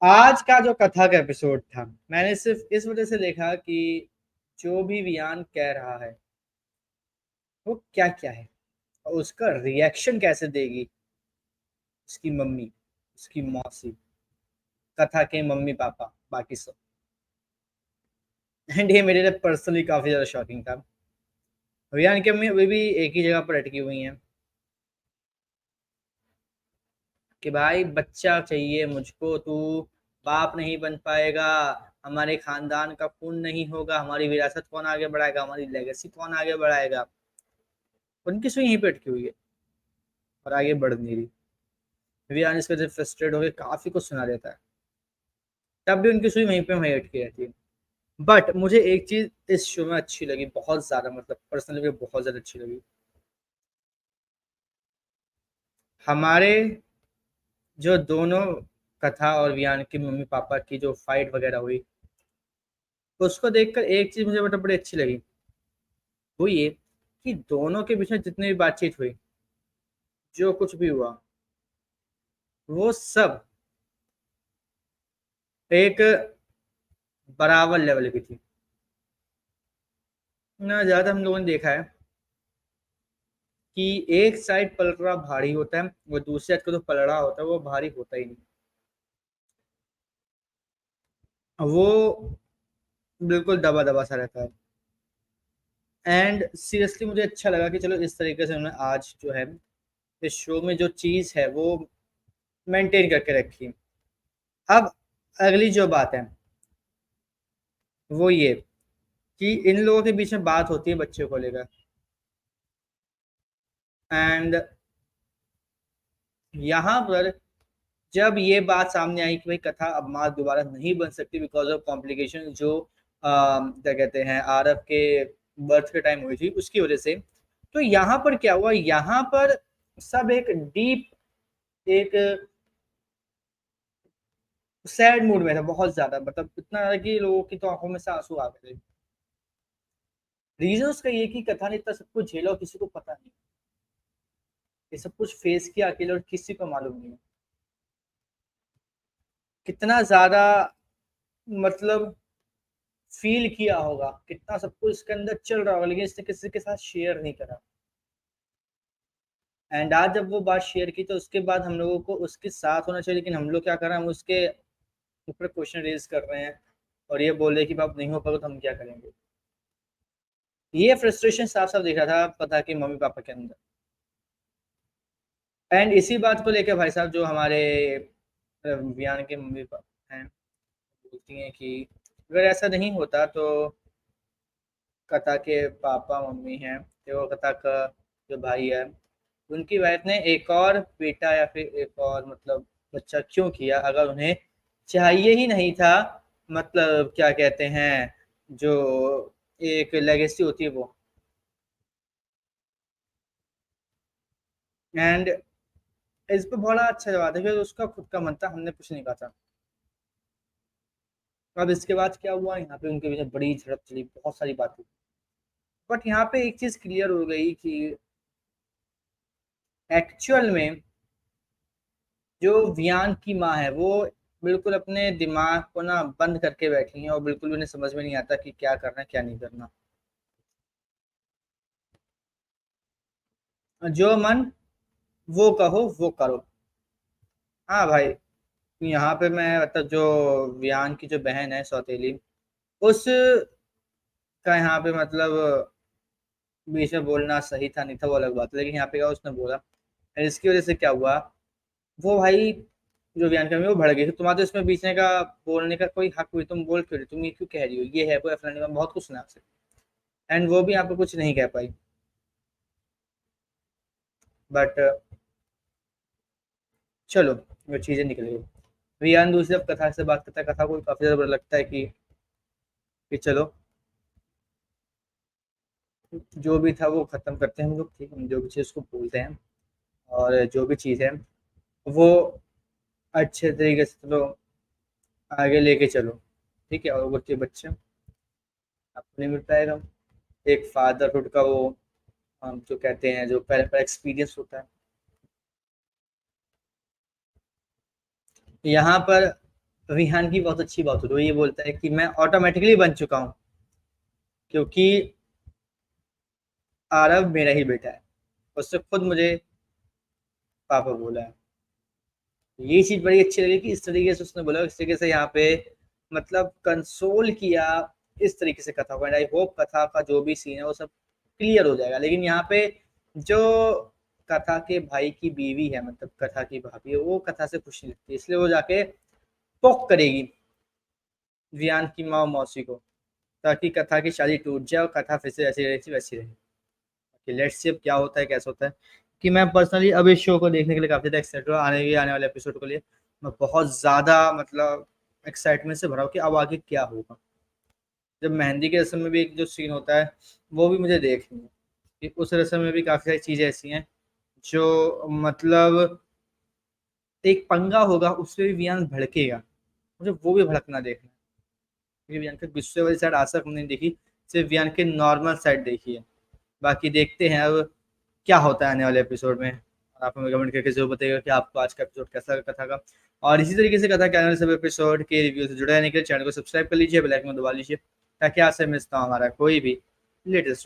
आज का जो कथा का एपिसोड था, मैंने सिर्फ इस वजह से देखा कि जो भी वियान कह रहा है वो क्या क्या है और उसका रिएक्शन कैसे देगी उसकी मम्मी, उसकी मौसी, कथा के मम्मी पापा, बाकी सब। एंड ये मेरे लिए पर्सनली काफी ज्यादा शॉकिंग था। वियान की मम्मी अभी भी एक ही जगह पर अटकी हुई हैं कि भाई बच्चा चाहिए मुझको, तू बाप नहीं बन पाएगा, हमारे खानदान का खून नहीं होगा, हमारी विरासत कौन आगे बढ़ाएगा, हमारी लेगेसी कौन आगे बढ़ाएगा। उनकी सुई यहीं पे अटकी हुई है और आगे बढ़ नहीं रही। वियान इस वजह से फ्रस्ट्रेट होकर काफी कुछ सुना देता है, तब भी उनकी सुई वहीं पे वहीं अटकी रहती है। बट मुझे एक चीज इस शो में अच्छी लगी बहुत ज्यादा, मतलब पर्सनली बहुत ज्यादा अच्छी लगी। हमारे जो दोनों कथा और वियान के मम्मी पापा की जो फाइट वगैरह हुई, उसको देखकर एक चीज मुझे बड़ी अच्छी लगी। वो ये कि दोनों के बीच में जितनी भी बातचीत हुई, जो कुछ भी हुआ, वो सब एक बराबर लेवल की थी ना। ज्यादा हम लोगों ने देखा है कि एक साइड पलड़ा भारी होता है, वो दूसरी साइड का जो पलड़ा होता है वो भारी होता ही नहीं। वो बिल्कुल दबा दबा सा रहता है। एंड सीरियसली मुझे अच्छा लगा कि चलो इस तरीके से उन्होंने आज जो है इस शो में जो चीज है वो मेंटेन करके रखी। अब अगली जो बात है वो ये कि इन लोगों के बीच में बात होती है बच्चों को लेकर। एंड यहाँ पर जब ये बात सामने आई कि भाई कथा अब माँ दोबारा नहीं बन सकती बिकॉज ऑफ कॉम्प्लिकेशन जो क्या कहते हैं आरव के बर्थ के टाइम हुई थी उसकी वजह से, तो यहाँ पर क्या हुआ, यहाँ पर सब एक डीप, एक सैड मूड में था बहुत ज्यादा, मतलब इतना ज्यादा कि लोगों की तो आंखों में से आंसू आ गए थे। रीजन उसका ये कि कथा ने इतना सब कुछ झेला और किसी को पता नहीं, ये सब कुछ फेस किया अकेले और किसी को मालूम नहीं है। कितना ज्यादा, मतलब फील किया होगा, कितना सब कुछ इसके अंदर चल रहा होगा, लेकिन इसने किसी के साथ शेयर नहीं करा। एंड आज जब वो बात शेयर की तो उसके बाद हम लोगों को उसके साथ होना चाहिए, लेकिन हम लोग क्या कर रहे हैं, हम उसके ऊपर क्वेश्चन रेज कर रहे हैं और ये बोल रहे हैं कि बाप नहीं हो पाएगा तो हम क्या करेंगे। ये फ्रस्ट्रेशन साफ साफ दिख रहा था पता कि मम्मी पापा के अंदर। एंड इसी बात को लेकर भाई साहब जो हमारे वियान के मम्मी पापा हैं बोलती हैं कि अगर ऐसा नहीं होता तो कथा के पापा मम्मी हैं, तो कथा का जो भाई है उनकी वाइफ ने एक और बेटा या फिर एक और मतलब बच्चा क्यों किया अगर उन्हें चाहिए ही नहीं था। मतलब क्या कहते हैं, जो एक लेगेसी होती है वो। एंड इस पे बड़ा अच्छा जवाब है कि उसका खुद का मन था, हमने कुछ नहीं कहा था। अब इसके बाद क्या हुआ, यहाँ पे उनके बीच बड़ी झड़प चली, बहुत सारी बातें। बट यहाँ पे एक चीज क्लियर हो गई कि एक्चुअल में जो वियान की माँ है वो बिल्कुल अपने दिमाग को ना बंद करके बैठी है और बिल्कुल उन्हें समझ में नहीं आता कि क्या करना है क्या नहीं करना। जो मन वो कहो वो करो। हाँ भाई, यहाँ पे मैं मतलब जो वियान की जो बहन है सौतेली, उस का यहाँ पे मतलब बीच में बोलना सही था नहीं था वो अलग बात है, लेकिन यहाँ पे क्या उसने बोला और इसकी वजह से क्या हुआ, वो भाई जो बयान कर वो भड़ गई कि तुम्हारा तो इसमें बीचने का बोलने का कोई हक हुई, तुम बोल क्यों रही, तुम ये क्यों कह रही हो, ये है वो फलाने का, बहुत कुछ सुना आपसे। एंड वो भी यहाँ पे कुछ नहीं कह पाई। बट चलो वो चीजें निकल गई। रियान दूसरी तरफ कथा से बात करता है, कथा को काफी ज्यादा बुरा लगता है कि चलो जो भी था वो खत्म करते हैं हम लोग, ठीक है, हम जो भी चीज उसको बोलते हैं और जो भी चीज है वो अच्छे तरीके से चलो आगे लेके चलो, ठीक है। और वो बच्चे बच्चे अपने मिल पाएगा एक फादरहुड का वो, हम जो कहते हैं जो पहले पहले एक्सपीरियंस होता है यहाँ पर। विहान की बहुत अच्छी बात होती है, वो ये बोलता है कि मैं ऑटोमेटिकली बन चुका हूँ क्योंकि आरव मेरा ही बेटा है, उससे खुद मुझे पापा बोला है। ये चीज बड़ी अच्छी लगी कि इस तरीके से उसने बोला, इस तरीके से यहाँ पे मतलब कंसोल किया इस तरीके से कथा को। एंड आई होप कथा का जो भी सीन है वो सब क्लियर हो जाएगा। लेकिन यहाँ पे जो कथा के भाई की बीवी है, मतलब कथा की भाभी है, वो कथा से खुश नहीं लगती, इसलिए वो जाके पोक करेगी वियान की माँ और मौसी को, ताकि कथा की शादी टूट जाए और कथा फिर से ऐसी रही वैसी रहे। कि लेट्स सी अब क्या होता है कैसा होता है। कि मैं पर्सनली अब इस शो को देखने के लिए काफी ज्यादा एक्साइटेड हूँ, आने वाले एपिसोड के लिए मैं बहुत ज्यादा मतलब एक्साइटमेंट से भरा हूँ कि अब आगे क्या होगा। जब मेहंदी के रस्म में भी एक जो सीन होता है वो भी मुझे देखनी है, कि उस रस्म में भी काफी सारी चीजें ऐसी हैं जो मतलब एक पंगा होगा उसमें भी वियान भड़केगा, मुझे वो भी भड़कना देखना है। क्योंकि वियान के गुस्से वाली साइड आज तक हमने नहीं देखी, सिर्फ वियान के नॉर्मल साइड देखी है। बाकी देखते हैं अब क्या होता है आने वाले एपिसोड में। आप हमें कमेंट करके जरूर बताइएगा कि आपको आज का एपिसोड कैसा लगा कथा का। और इसी तरीके से कथा के आने वाले सब एपिसोड के रिव्यू से जुड़े रहने के लिए चैनल को सब्सक्राइब कर लीजिए, बेल आइकन को दबा लीजिए, ताकि आपसे मिस ना हो हमारा कोई भी लेटेस्ट